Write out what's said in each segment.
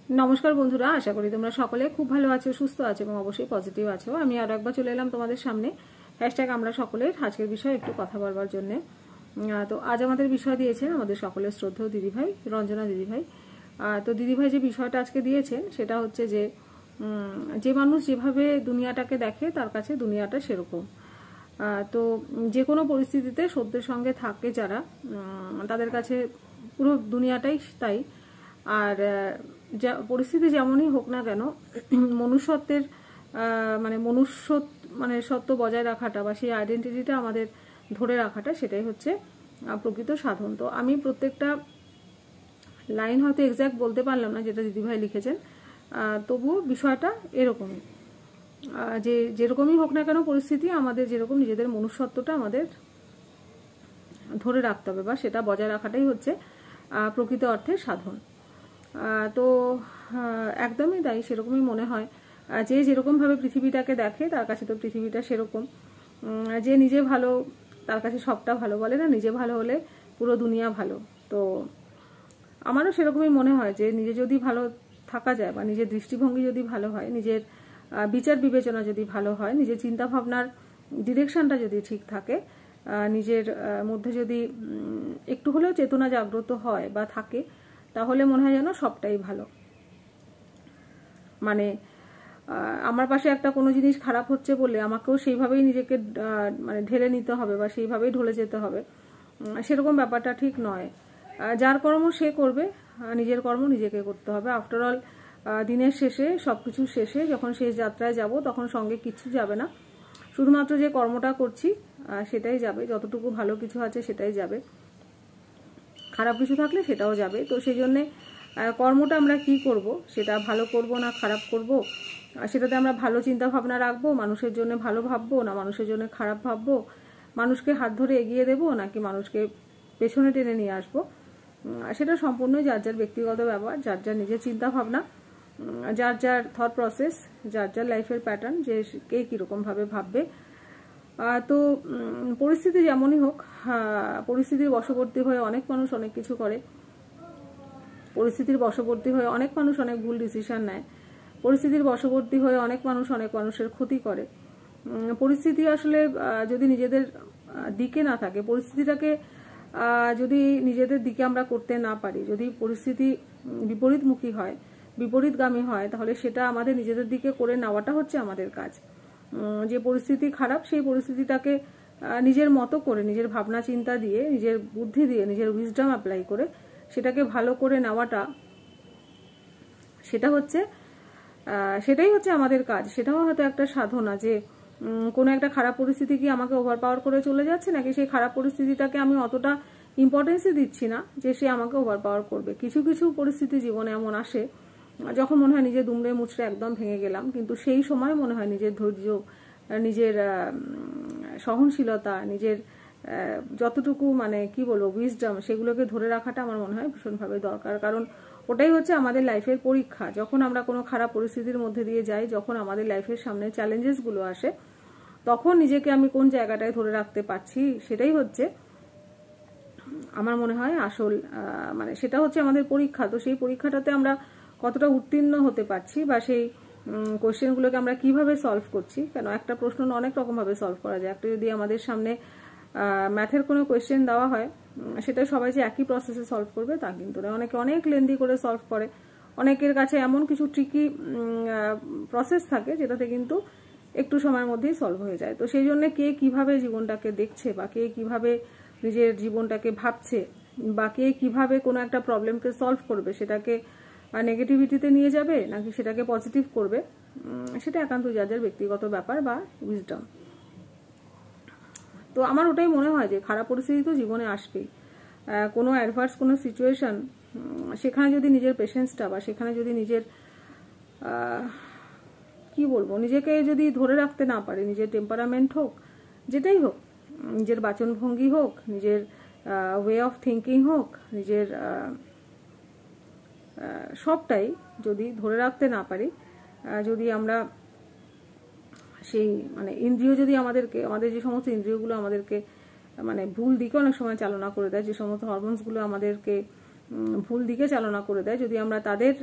নমস্কার বন্ধুরা, আশা করি তোমরা সকলে খুব ভালো আছো, সুস্থ আছো এবং অবশ্যই পজিটিভ আছো। আমি আরো একবার চলে এলাম তোমাদের সামনে হ্যাশট্যাগ আমরা সকলের আজকের বিষয়ে একটু কথা বলবার জন্য। তো আজ আমাদের বিষয় দিয়েছেন আমাদের সকলের শ্রদ্ধেয় দিদিভাই রঞ্জনা দিদিভাই। তো দিদিভাই যে বিষয়টা আজকে দিয়েছেন সেটা হচ্ছে যে মানুষ যেভাবে দুনিয়াটাকে দেখে তার কাছে দুনিয়াটা সেরকম। তো যে কোনো পরিস্থিতিতে সত্যের সঙ্গে থাকে যারা, তাদের কাছে পুরো দুনিয়াটাই তাই। আর যা পরিস্থিতি যেমনই হোক না কেন, মনুষ্যত্বের সত্য বজায় রাখাটা বা সেই আইডেন্টিটিটা আমাদের ধরে রাখাটা, সেটাই হচ্ছে প্রকৃত সাধন। তো আমি প্রত্যেকটা লাইন হয়তো এক্স্যাক্ট বলতে পারলাম না যেটা দিদিভাই লিখেছেন, তবুও বিষয়টা এরকমই যে যেরকমই হোক না কেন পরিস্থিতি, আমাদের যেরকম নিজেদের মনুষ্যত্বটা আমাদের ধরে রাখতে হবে বা সেটা বজায় রাখাটাই হচ্ছে প্রকৃত অর্থে সাধন। তো একদমই তাই, সেরকমই মনে হয়। যে যেরকমভাবে পৃথিবীটাকে দেখে তার কাছে তো পৃথিবীটা সেরকম। যে নিজে ভালো তার কাছে সবটা ভালো, বলে না, নিজে ভালো হলে পুরো দুনিয়া ভালো। তো আমারও সেরকমই মনে হয় যে নিজে যদি ভালো থাকা যায় বা নিজের দৃষ্টিভঙ্গি যদি ভালো হয়, নিজের বিচার বিবেচনা যদি ভালো হয়, নিজের চিন্তাভাবনার ডিরেকশনটা যদি ঠিক থাকে, নিজের মধ্যে যদি একটু হলেও চেতনা জাগ্রত হয় বা থাকে, তাহলে মনে হয় যেন সবটাই ভালো। মানে আমার পাশে একটা কোনো জিনিস খারাপ হচ্ছে বলে আমাকেও সেইভাবেই নিজেকে ঢেলে নিতে হবে বা সেইভাবেই ঢলে যেতে হবে, সেরকম ব্যাপারটা ঠিক নয়। যার কর্ম সে করবে, নিজের কর্ম নিজেকে করতে হবে। আফটারঅল দিনের শেষে, সবকিছু শেষে যখন শেষ যাত্রায় যাব, তখন সঙ্গে কিচ্ছু যাবে না, শুধুমাত্র যে কর্মটা করছি সেটাই যাবে। যতটুকু ভালো কিছু আছে সেটাই যাবে, খারাপ কিছু থাকলে সেটাও যাবে। তো সেই জন্যে কর্মটা আমরা কি করব, সেটা ভালো করব না খারাপ করব, সেটাতে আমরা ভালো চিন্তা ভাবনা রাখবো, মানুষের জন্য ভালো ভাববো না মানুষের জন্য খারাপ ভাববো, মানুষকে হাত ধরে এগিয়ে দেবো নাকি মানুষকে পেছনে টেনে নিয়ে আসবো, সেটা সম্পূর্ণই যার যার ব্যক্তিগত ব্যাপার, যার যার নিজের চিন্তা ভাবনা, যার যার থট প্রসেস, যার যার লাইফের প্যাটার্ন, যে কে কীরকমভাবে ভাববে। তো পরিস্থিতি যেমনই হোক, পরিস্থিতির বশবর্তী হয়ে অনেক মানুষ অনেক কিছু করে, পরিস্থিতির বশবর্তী হয়ে অনেক মানুষ অনেক ভুল ডিসিশন নেয়, পরিস্থিতির বশবর্তী হয়ে অনেক মানুষ অনেক মানুষের ক্ষতি করে। পরিস্থিতি আসলে যদি নিজেদের দিকে না থাকে, পরিস্থিতিটাকে যদি নিজেদের দিকে আমরা করতে না পারি, যদি পরিস্থিতি বিপরীতমুখী হয়, বিপরীতগামী হয়, তাহলে সেটা আমাদের নিজেদের দিকে করে নেওয়াটা হচ্ছে আমাদের কাজ। যে পরিস্থিতি খারাপ, সেই পরিস্থিতিটাকে নিজের মতো করে, নিজের ভাবনা চিন্তা দিয়ে, নিজের বুদ্ধি দিয়ে, নিজের উইজডম অ্যাপ্লাই করে সেটাকে ভালো করে নেওয়াটা, সেটাই হচ্ছে আমাদের কাজ। সেটাও হয়তো একটা সাধনা, যে কোনো একটা খারাপ পরিস্থিতি কি আমাকে ওভারপাওয়ার করে চলে যাচ্ছে, নাকি সেই খারাপ পরিস্থিতিটাকে আমি অতটা ইম্পর্টেন্সই দিচ্ছি না যে সে আমাকে ওভারপাওয়ার করবে। কিছু কিছু পরিস্থিতি জীবনে এমন আসে যখন মনে হয় নিজে দুমড়ে মুচড়ে একদম ভেঙে গেলাম, কিন্তু সেই সময় মনে হয় নিজের ধৈর্য, নিজের সহনশীলতা, নিজের যতটুকু কি বলবো উইজডম, সেগুলোকে ধরে রাখাটা আমার মনে হয় ভীষণভাবে দরকার। কারণ ওটাই হচ্ছে আমাদের লাইফের পরীক্ষা। যখন আমরা কোনো খারাপ পরিস্থিতির মধ্যে দিয়ে যাই, যখন আমাদের লাইফের সামনে চ্যালেঞ্জেসগুলো আসে, তখন নিজেকে আমি কোন জায়গাটায় ধরে রাখতে পারছি, সেটাই হচ্ছে আমার মনে হয় আসল, সেটা হচ্ছে আমাদের পরীক্ষা। তো সেই পরীক্ষাটাতে আমরা কতটা উত্তীর্ণ হতে পারছি বা সেই কোয়েশ্চেনগুলোকে আমরা কিভাবে সলভ করছি। কেন একটা প্রশ্ন অনেক রকমভাবে সলভ করা যায়। একটা যদি আমাদের সামনে ম্যাথের কোনো কোয়েশ্চেন দেওয়া হয়, সেটা সবাই যে একই প্রসেসে সলভ করবে তা কিন্তু না। অনেকে অনেক লেন্দি করে সলভ করে, অনেকের কাছে এমন কিছু ট্রিকি প্রসেস থাকে যেটাতে কিন্তু একটু সময়ের মধ্যেই সলভ হয়ে যায়। তো সেই জন্য কে কিভাবে জীবনটাকে দেখছে বা কে কিভাবে নিজের জীবনটাকে ভাবছে বা কে কিভাবে কোনো একটা প্রবলেমকে সলভ করবে, সেটাকে নেগেটিভিটিতে নিয়ে যাবে নাকি সেটাকে পজিটিভ করবে, সেটা একান্ত যার যার ব্যক্তিগত ব্যাপার বা উইজডম। তো আমার ওটাই মনে হয় যে খারাপ পরিস্থিতি তো জীবনে আসবেই, কোনো অ্যাডভার্স কোনো সিচুয়েশন, সেখানে যদি নিজের পেশেন্সটা বা সেখানে যদি নিজের কি বলবো নিজেকে যদি ধরে রাখতে না পারে, নিজের টেম্পারামেন্ট হোক, যেটাই হোক, নিজের বাচনভঙ্গি হোক, নিজের ওয়ে অফ থিঙ্কিং হোক, নিজের সবটাই যদি ধরে রাখতে না পারি, যদি আমরা সেই ইন্দ্রিয় যদি আমাদের যে সমস্ত ইন্দ্রিয়গুলো আমাদেরকে ভুল দিকে অনেক সময় চালনা করে দেয়, যে সমস্ত হরমোনসগুলো আমাদেরকে ভুল দিকে চালনা করে দেয়, যদি আমরা তাদের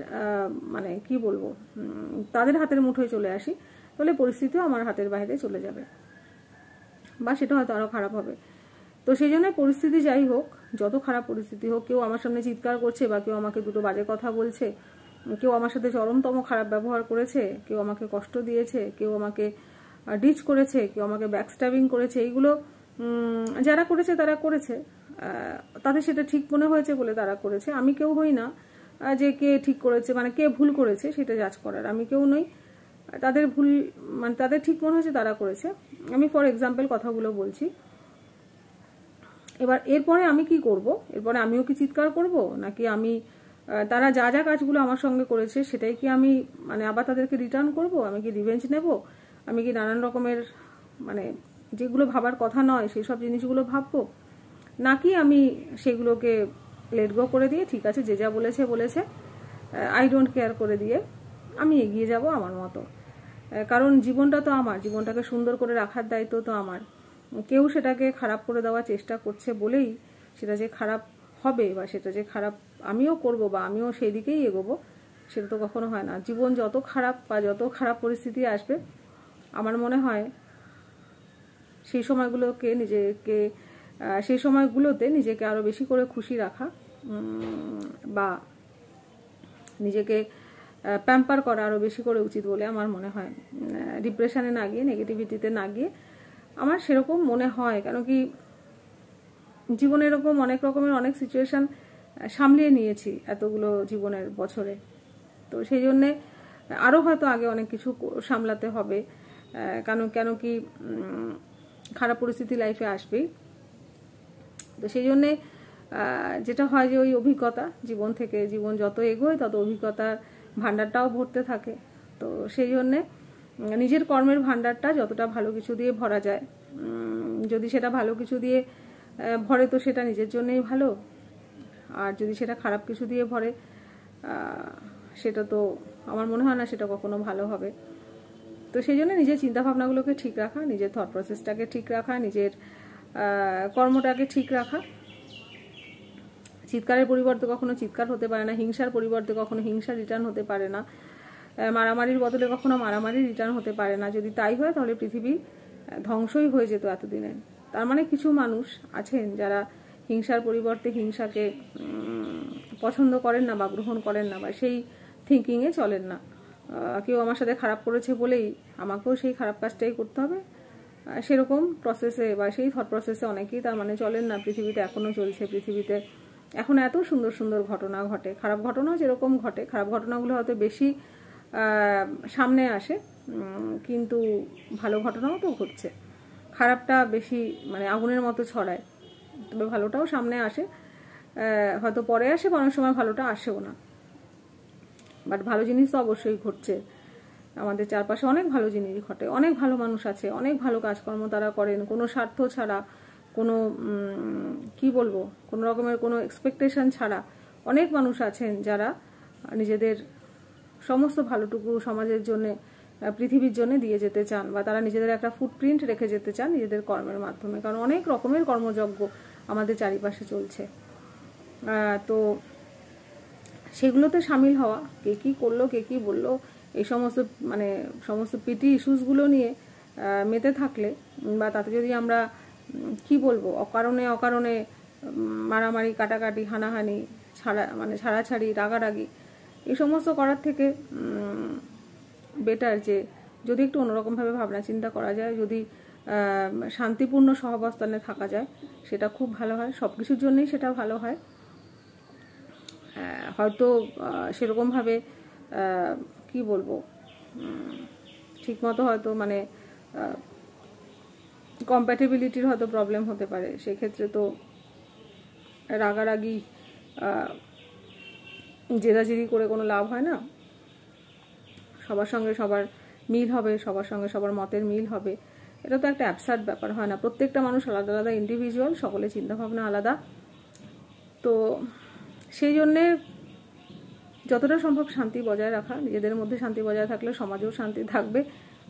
মানে কি বলবো তাদের হাতের মুঠোয় চলে আসি, তাহলে পরিস্থিতিও আমার হাতের বাইরে চলে যাবে বা সেটা হয়তো আরও খারাপ হবে। তো সেই জন্য পরিস্থিতি যাই হোক, যত খারাপ পরিস্থিতি হোক, কেউ আমার সামনে চিৎকার করছে বা কেউ আমাকে দুটো বাজে কথা বলছে, কেউ আমার সাথে চরমতম খারাপ ব্যবহার করেছে, কেউ আমাকে কষ্ট দিয়েছে, কেউ আমাকে ডিচ করেছে, কেউ আমাকে ব্যাকস্ট্যাবিং করেছে, এইগুলো যারা করেছে তারা করেছে, তাদের সেটা ঠিক মনে হয়েছে বলে তারা করেছে। আমি কেউ হই না যে কে ঠিক করেছে মানে কে ভুল করেছে সেটা জাজ করার, আমি কেউ নই। তাদের ভুল মানে তাদের ঠিক মনে হয়েছে তারা করেছে। আমি ফর এক্সাম্পল কথাগুলো বলছি। এবার এরপরে আমি কি করব? এরপরে আমিও কি চিৎকার করব, নাকি আমি তারা যা যা কাজগুলো আমার সঙ্গে করেছে সেটাই কি আমি মানে আবার তাদেরকে রিটার্ন করব? আমি কি রিভেঞ্জ নেব? আমি কি নানান রকমের মানে যেগুলো ভাবার কথা নয় সেই সব জিনিসগুলো ভাববো, নাকি আমি সেগুলোকে লেট গো করে দিয়ে ঠিক আছে যে যা বলেছে বলেছে, আই ডোন্ট কেয়ার করে দিয়ে আমি এগিয়ে যাব আমার মতো? কারণ জীবনটা তো আমার, জীবনটাকে সুন্দর করে রাখার দায়িত্ব তো আমার। কেউ সেটাকে খারাপ করে দেওয়ার চেষ্টা করছে বলেই সেটা যে খারাপ হবে বা সেটা যে খারাপ আমিও করব বা আমিও সেই দিকেই এগোবো, সেটা তো কখনো হয় না। জীবন যত খারাপ বা যত খারাপ পরিস্থিতি আসবে, আমার মনে হয় সেই সময়গুলোতে নিজেকে আরও বেশি করে খুশি রাখা বা নিজেকে প্যাম্পার করা আরও বেশি করে উচিত বলে আমার মনে হয়। ডিপ্রেশনে না গিয়ে, নেগেটিভিটিতে না গিয়ে আমার সেরকম মনে হয়। কারণ কি জীবনে এরকম অনেক রকমের অনেক সিচুয়েশান সামলিয়ে নিয়েছি এতগুলো জীবনের বছরে। তো সেই জন্যে আরও হয়তো আগে অনেক কিছু সামলাতে হবে, কেন কি খারাপ পরিস্থিতি লাইফে আসবেই। তো সেই জন্যে যেটা হয় যে ওই অভিজ্ঞতা জীবন থেকে, জীবন যত এগোয় তত অভিজ্ঞতার ভাণ্ডারটাও ভরতে থাকে। তো সেই জন্যে নিজের কর্মের ভাণ্ডারটা যতটা ভালো কিছু দিয়ে ভরা যায়, যদি সেটা ভালো কিছু দিয়ে ভরে তো সেটা নিজের জন্যই ভালো, আর যদি সেটা খারাপ কিছু দিয়ে ভরে সেটা তো আমার মনে হয় না সেটা কখনো ভালো হবে। তো সেই জন্য নিজের চিন্তাভাবনাগুলোকে ঠিক রাখা, নিজের থট প্রসেসটাকে ঠিক রাখা, নিজের কর্মটাকে ঠিক রাখা। চিৎকারের পরিবর্তে কখনো চিৎকার হতে পারে না, হিংসার পরিবর্তে কখনো হিংসা রিটার্ন হতে পারে না, মারামারির বদলে কখনো মারামারি রিটার্ন হতে পারে না। যদি তাই হয় তাহলে পৃথিবী ধ্বংসই হয়ে যেত এতদিনে। তার মানে কিছু মানুষ আছেন যারা হিংসার পরিবর্তে হিংসাকে পছন্দ করেন না বা গ্রহণ করেন না বা সেই থিঙ্কিংয়ে চলেন না। কেউ আমার সাথে খারাপ করেছে বলেই আমাকেও সেই খারাপ কাজটাই করতে হবে, সেরকম প্রসেসে বা সেই থট প্রসেসে অনেকেই তার মানে চলেন না। পৃথিবীতে এখনও চলছে, পৃথিবীতে এখন এত সুন্দর সুন্দর ঘটনা ঘটে, খারাপ ঘটনাও যেরকম ঘটে, খারাপ ঘটনাগুলো হয়তো বেশি সামনে আসে, কিন্তু ভালো ঘটনাও তো ঘটছে। খারাপটা বেশি মানে আগুনের মতো ছড়ায়, তবে ভালোটাও সামনে আসে, হয়তো পরে আসে, অনেক সময় ভালোটা আসেও না। বাট ভালো জিনিস তো অবশ্যই ঘটছে, আমাদের চারপাশে অনেক ভালো জিনিস ঘটে, অনেক ভালো মানুষ আছে, অনেক ভালো কাজকর্ম তারা করেন কোনো স্বার্থ ছাড়া, কোনো কি বলবো কোনো রকমের কোনো এক্সপেকটেশন ছাড়া। অনেক মানুষ আছেন যারা নিজেদের সমস্ত ভালোটুকু সমাজের জন্য, পৃথিবীর জন্য দিয়ে যেতে চান, বা তারা নিজেদের একটা ফুটপ্রিন্ট রেখে যেতে চান নিজেদের কর্মের মাধ্যমে। কারণ অনেক রকমের কর্মযজ্ঞ আমাদের চারিপাশে চলছে। তো সেগুলোতে সামিল হওয়া, কে কী করলো, কে কী বললো, এই সমস্ত মানে সমস্ত পিটি ইস্যুসগুলো নিয়ে মেতে থাকলে, বা তাতে যদি আমরা কি বলবো অকারণে মারামারি, কাটাকাটি, হানাহানি, ছাড়াছাড়ি, রাগারাগি এই সমস্ত করার থেকে বেটার যে যদি একটু অন্যরকমভাবে ভাবনা চিন্তা করা যায়, যদি শান্তিপূর্ণ সহাবস্থানে থাকা যায়, সেটা খুব ভালো হয়, সব কিছুর জন্যই সেটা ভালো হয়। হয়তো সেরকমভাবে কি বলবো ঠিকমতো হয়তো মানে কম্প্যাটেবিলিটির হয়তো প্রবলেম হতে পারে, সেক্ষেত্রে তো রাগারাগি জেদাজেদি করে কোনো লাভ হয় না। সবার সঙ্গে সবার মিল হবে, সবার সঙ্গে সবার মতের মিল হবে, এটা তো একটা অ্যাবসার্ড ব্যাপার হয় না। প্রত্যেকটা মানুষ আলাদা আলাদা ইন্ডিভিজুয়াল, সকলের চিন্তাভাবনা আলাদা। তো সেই জন্যে যতটা সম্ভব শান্তি বজায় রাখা, নিজেদের মধ্যে শান্তি বজায় থাকলে সমাজেও শান্তি থাকবে।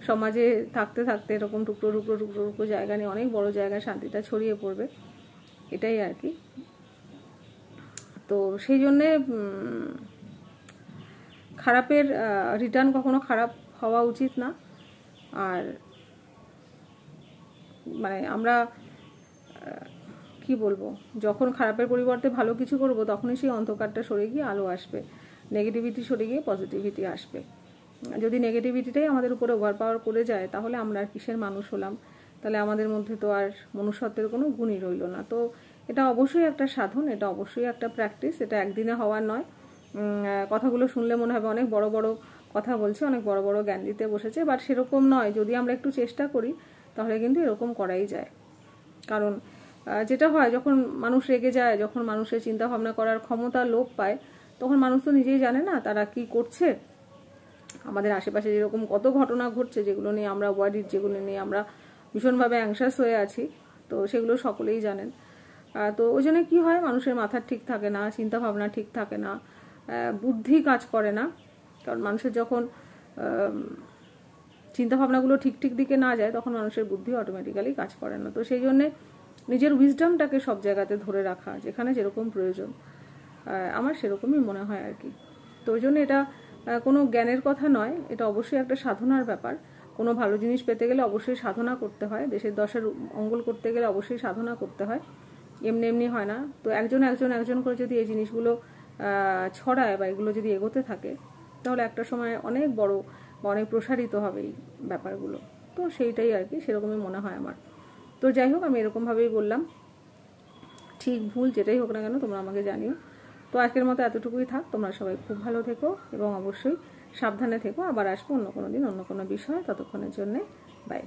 সমাজে থাকতে থাকতে এরকম টুকরো টুকরো টুকরো টুকরো জায়গা নিয়ে অনেক বড় জায়গায় শান্তিটা ছড়িয়ে পড়বে, এটাই আর কি। তো সেই জন্যে খারাপের রিটার্ন কখনো খারাপ হওয়া উচিত না। আর মানে আমরা কি বলবো, যখন খারাপের পরিবর্তে ভালো কিছু করব তখনই সেই অন্ধকারটা সরে গিয়ে আলো আসবে, নেগেটিভিটি সরে গিয়ে পজিটিভিটি আসবে। যদি নেগেটিভিটিটাই আমাদের উপরে ওভারপাওয়ার করে যায় তাহলে আমরা আর কিসের মানুষ হলাম? তাহলে আমাদের মধ্যে তো আর মনুষ্যত্বের কোনো গুণই রইল না। তো এটা অবশ্যই একটা সাধন, এটা অবশ্যই একটা প্র্যাকটিস, এটা একদিনে হওয়ার নয়। কথাগুলো শুনলে মনে হবে অনেক বড় বড় কথা বলছে, অনেক বড় বড় জ্ঞান দিতে বসেছে, বাট সেরকম নয়। যদি আমরা একটু চেষ্টা করি তাহলে কিন্তু এরকম করাই যায়। কারণ যেটা হয়, যখন মানুষ রেগে যায়, যখন মানুষের চিন্তা ভাবনা করার ক্ষমতা লোপ পায়, তখন মানুষ তো নিজেই জানে না তারা কি করছে। আমাদের আশেপাশে যেরকম কত ঘটনা ঘটছে যেগুলো নিয়ে আমরা ওয়ারিড, যেগুলো নিয়ে আমরা ভীষণভাবে অ্যাংশাস হয়ে আছি, তো সেগুলো সকলেই জানেন। তো ওই জন্য কী হয়, মানুষের মাথা ঠিক থাকে না, চিন্তা ভাবনা ঠিক থাকে না, বুদ্ধি কাজ করে না। কারণ মানুষের যখন চিন্তাভাবনাগুলো ঠিক ঠিক দিকে না যায় তখন মানুষের বুদ্ধি অটোমেটিক্যালি কাজ করে না। তো সেই জন্যে নিজের উইজডমটাকে সব জায়গাতে ধরে রাখা, যেখানে যেরকম প্রয়োজন, আমার সেরকমই মনে হয় আর কি। তো ওই জন্য এটা কোনো জ্ঞানের কথা নয়, এটা অবশ্যই একটা সাধনার ব্যাপার। কোনো ভালো জিনিস পেতে গেলে অবশ্যই সাধনা করতে হয়, দেশের দশের মঙ্গল করতে গেলে অবশ্যই সাধনা করতে হয়, এমনি এমনি হয় না। তো একজন একজন একজন করে যদি এই জিনিসগুলো ছড়ায় বা এগুলো যদি এগোতে থাকে তাহলে একটা সময় অনেক বড় বা অনেক প্রসারিত হবে এই ব্যাপারগুলো। তো সেইটাই আর কি, সেরকমই মনে হয় আমার। তো যাই হোক, আমি এরকমভাবেই বললাম, ঠিক ভুল যেটাই হোক না কেন তোমরা আমাকে জানিও। তো আজকের মতো এতটুকুই থাক, তোমরা সবাই খুব ভালো থেকো এবং অবশ্যই সাবধানে থেকো। আবার আসবো অন্য কোনো দিন অন্য কোনো বিষয়, ততক্ষণের জন্যে বাই।